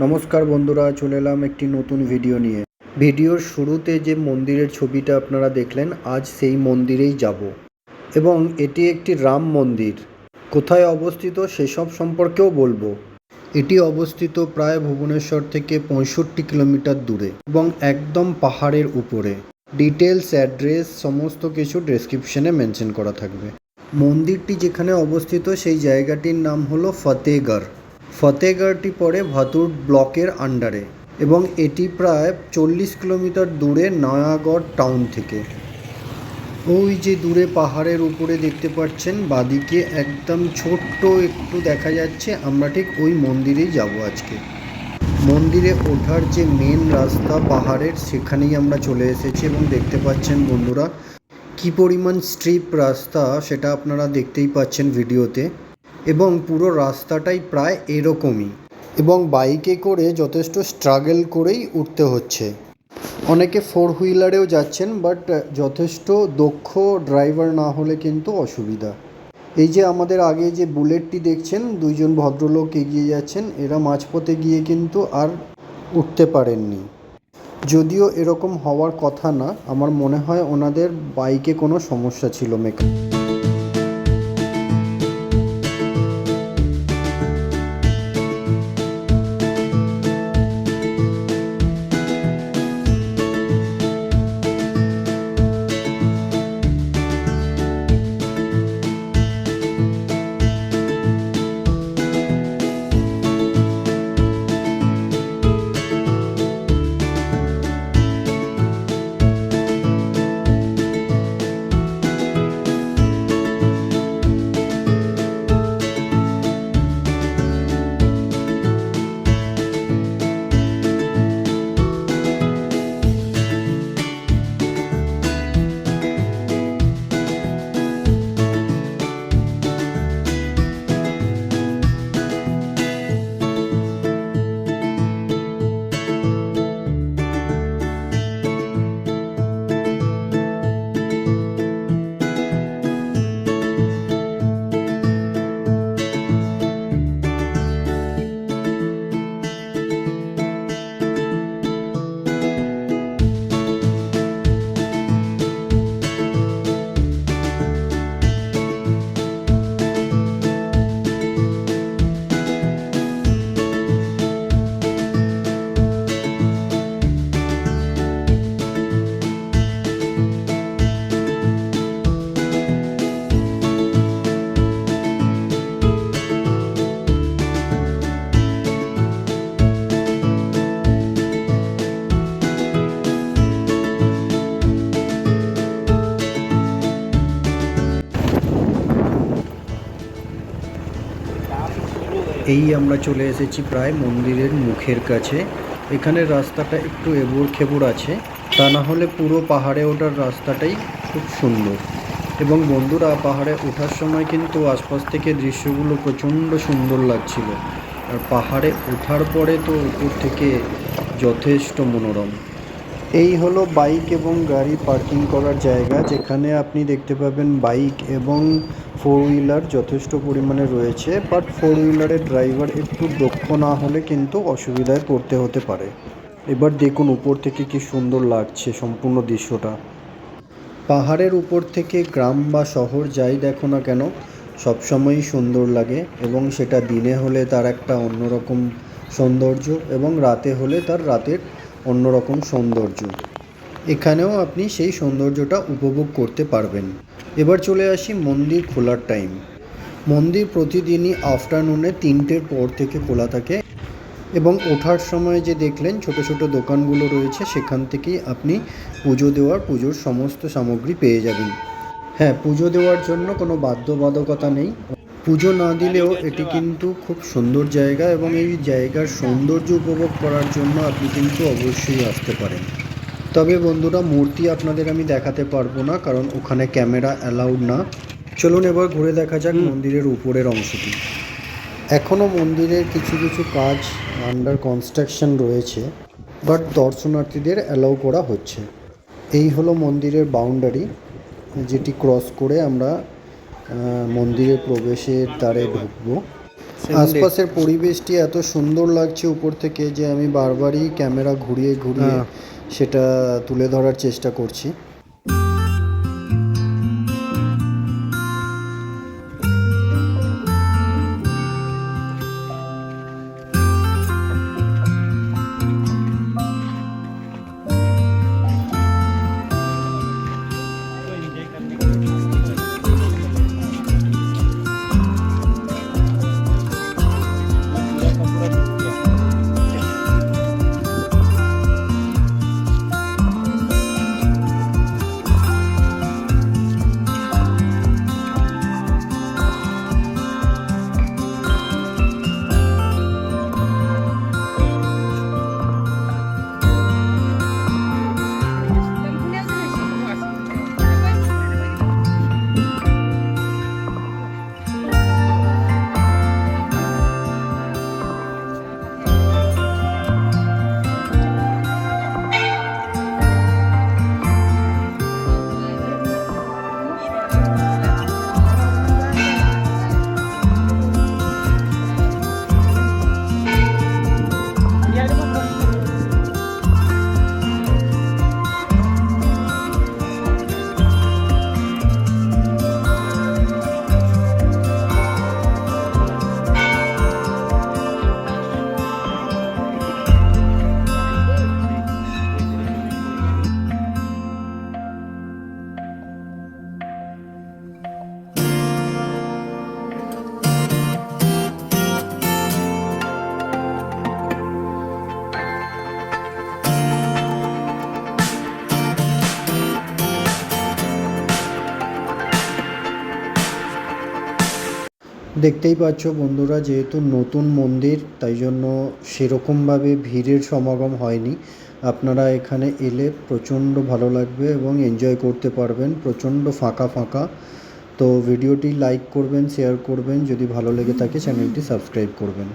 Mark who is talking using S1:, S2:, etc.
S1: নমস্কার বন্ধুরা, চলে এলাম একটি নতুন ভিডিও নিয়ে। ভিডিওর শুরুতে যে মন্দিরের ছবিটা আপনারা দেখলেন, আজ সেই মন্দিরেই যাব এবং এটি একটি রাম মন্দির। কোথায় অবস্থিত সেসব সম্পর্কেও বলবো। এটি অবস্থিত প্রায় ভুবনেশ্বর থেকে 65 কিলোমিটার দূরে এবং একদম পাহাড়ের উপরে। ডিটেলস, অ্যাড্রেস সমস্ত কিছু ডেসক্রিপশনে মেনশন করা থাকবে। মন্দিরটি যেখানে অবস্থিত সেই জায়গাটির নাম হলো ফতেগড়। ফতেগড়টি পড়ে ভাতুর ব্লকের আন্ডারে এবং এটি প্রায় 40 কিলোমিটার দূরে নয়াগড় টাউন থেকে। ওই যে দূরে পাহাড়ের উপরে দেখতে পাচ্ছেন বাদিকে একদম ছোট্ট একটু দেখা যাচ্ছে, আমরা ঠিক ওই মন্দিরেই যাব আজকে। মন্দিরে ওঠার যে মেন রাস্তা পাহাড়ের, সেখানেই আমরা চলে এসেছি এবং দেখতে পাচ্ছেন বন্ধুরা কি পরিমাণ স্ট্রিপ রাস্তা সেটা আপনারা দেখতেই পাচ্ছেন ভিডিওতে। এবং পুরো রাস্তাটাই প্রায় এরকমই এবং বাইকে করে যথেষ্ট স্ট্রাগল করেই উঠতে হচ্ছে। অনেকে 4 হুইলারেও যাচ্ছেন, বাট যথেষ্ট দক্ষ ড্রাইভার না হলে কিন্তু অসুবিধা। এই যে আমাদের আগে যে বুলেটটি দেখছেন, দুইজন ভদ্রলোক এগিয়ে যাচ্ছেন, এরা মাঝপথে গিয়ে কিন্তু আর উঠতে পারেননি। যদিও এরকম হওয়ার কথা না, আমার মনে হয় ওনাদের বাইকে কোনো সমস্যা ছিল মেকানিক। এই আমরা চলে এসেছি প্রায় মন্দিরের মুখের কাছে। এখানের রাস্তাটা একটু এবড় খেবড় আছে, তা না হলে পুরো পাহাড়ে ওঠার রাস্তাটাই খুব সুন্দর। এবং বন্ধুরা, পাহাড়ে ওঠার সময় কিন্তু আশপাশ থেকে দৃশ্যগুলো প্রচণ্ড সুন্দর লাগছিল, আর পাহাড়ে ওঠার পরে তো উপর থেকে যথেষ্ট মনোরম। এই হলো বাইক এবং গাড়ি পার্কিং করার জায়গা, যেখানে আপনি দেখতে পাবেন বাইক এবং 4 হুইলার যথেষ্ট পরিমাণে রয়েছে। বাট 4 হুইলারের ড্রাইভার একটু দক্ষ না হলে কিন্তু অসুবিধায় পড়তে হতে পারে। এবার দেখুন উপর থেকে কি সুন্দর লাগছে সম্পূর্ণ দৃশ্যটা। পাহাড়ের উপর থেকে গ্রাম বা শহর যাই দেখো না কেন, সবসময়ই সুন্দর লাগে এবং সেটা দিনে হলে তার একটা অন্যরকম সৌন্দর্য এবং রাতে হলে তার রাতের অন্যরকম সৌন্দর্য। এখানেও আপনি সেই সৌন্দর্যটা উপভোগ করতে পারবেন। এবার চলে আসি মন্দির খোলার টাইম। মন্দির প্রতিদিনই আফটারনুনে 3টের পর থেকে খোলা থাকে এবং ওঠার সময় যে দেখলেন ছোট ছোট দোকানগুলো রয়েছে, সেখান থেকেই আপনি পুজোর সমস্ত সামগ্রী পেয়ে যাবেন। হ্যাঁ, পুজো দেওয়ার জন্য কোনো বাধ্যবাধকতা নেই। পুজো না দিলেও এটি কিন্তু খুব সুন্দর জায়গা এবং এই জায়গার সৌন্দর্য উপভোগ করার জন্য আপনি কিন্তু অবশ্যই আসতে পারেন। তবে বন্ধুরা, মূর্তি আপনাদের আমি দেখাতে পারবো না, কারণ ওখানে ক্যামেরা অ্যালাউড না। চলুন এবার ঘুরে দেখা যাক মন্দিরের উপরের অংশটি। এখনও মন্দিরের কিছু কিছু কাজ আন্ডার কনস্ট্রাকশন রয়েছে, বাট দর্শনার্থীদের অ্যালাউ করা হচ্ছে। এই হলো মন্দিরের বাউন্ডারি, যেটি ক্রস করে আমরা মন্দিরের প্রবেশের দ্বারে ঢুকবো। আশপাশের পরিবেশটি এত সুন্দর লাগছে উপর থেকে যে আমি বারবারই ক্যামেরা ঘুরিয়ে ঘুরিয়ে সেটা তুলে ধরার চেষ্টা করছি। দেখতেই পাচ্ছ বন্ধুরা, যেহেতু নতুন মন্দির তাই জন্য সেরকমভাবে ভিড়ের সমাগম হয়নি। আপনারা এখানে এলে প্রচণ্ড ভালো লাগবে এবং এনজয় করতে পারবেন, প্রচণ্ড ফাঁকা ফাঁকা। তো ভিডিওটি লাইক করবেন, শেয়ার করবেন, যদি ভালো লেগে থাকে চ্যানেলটি সাবস্ক্রাইব করবেন।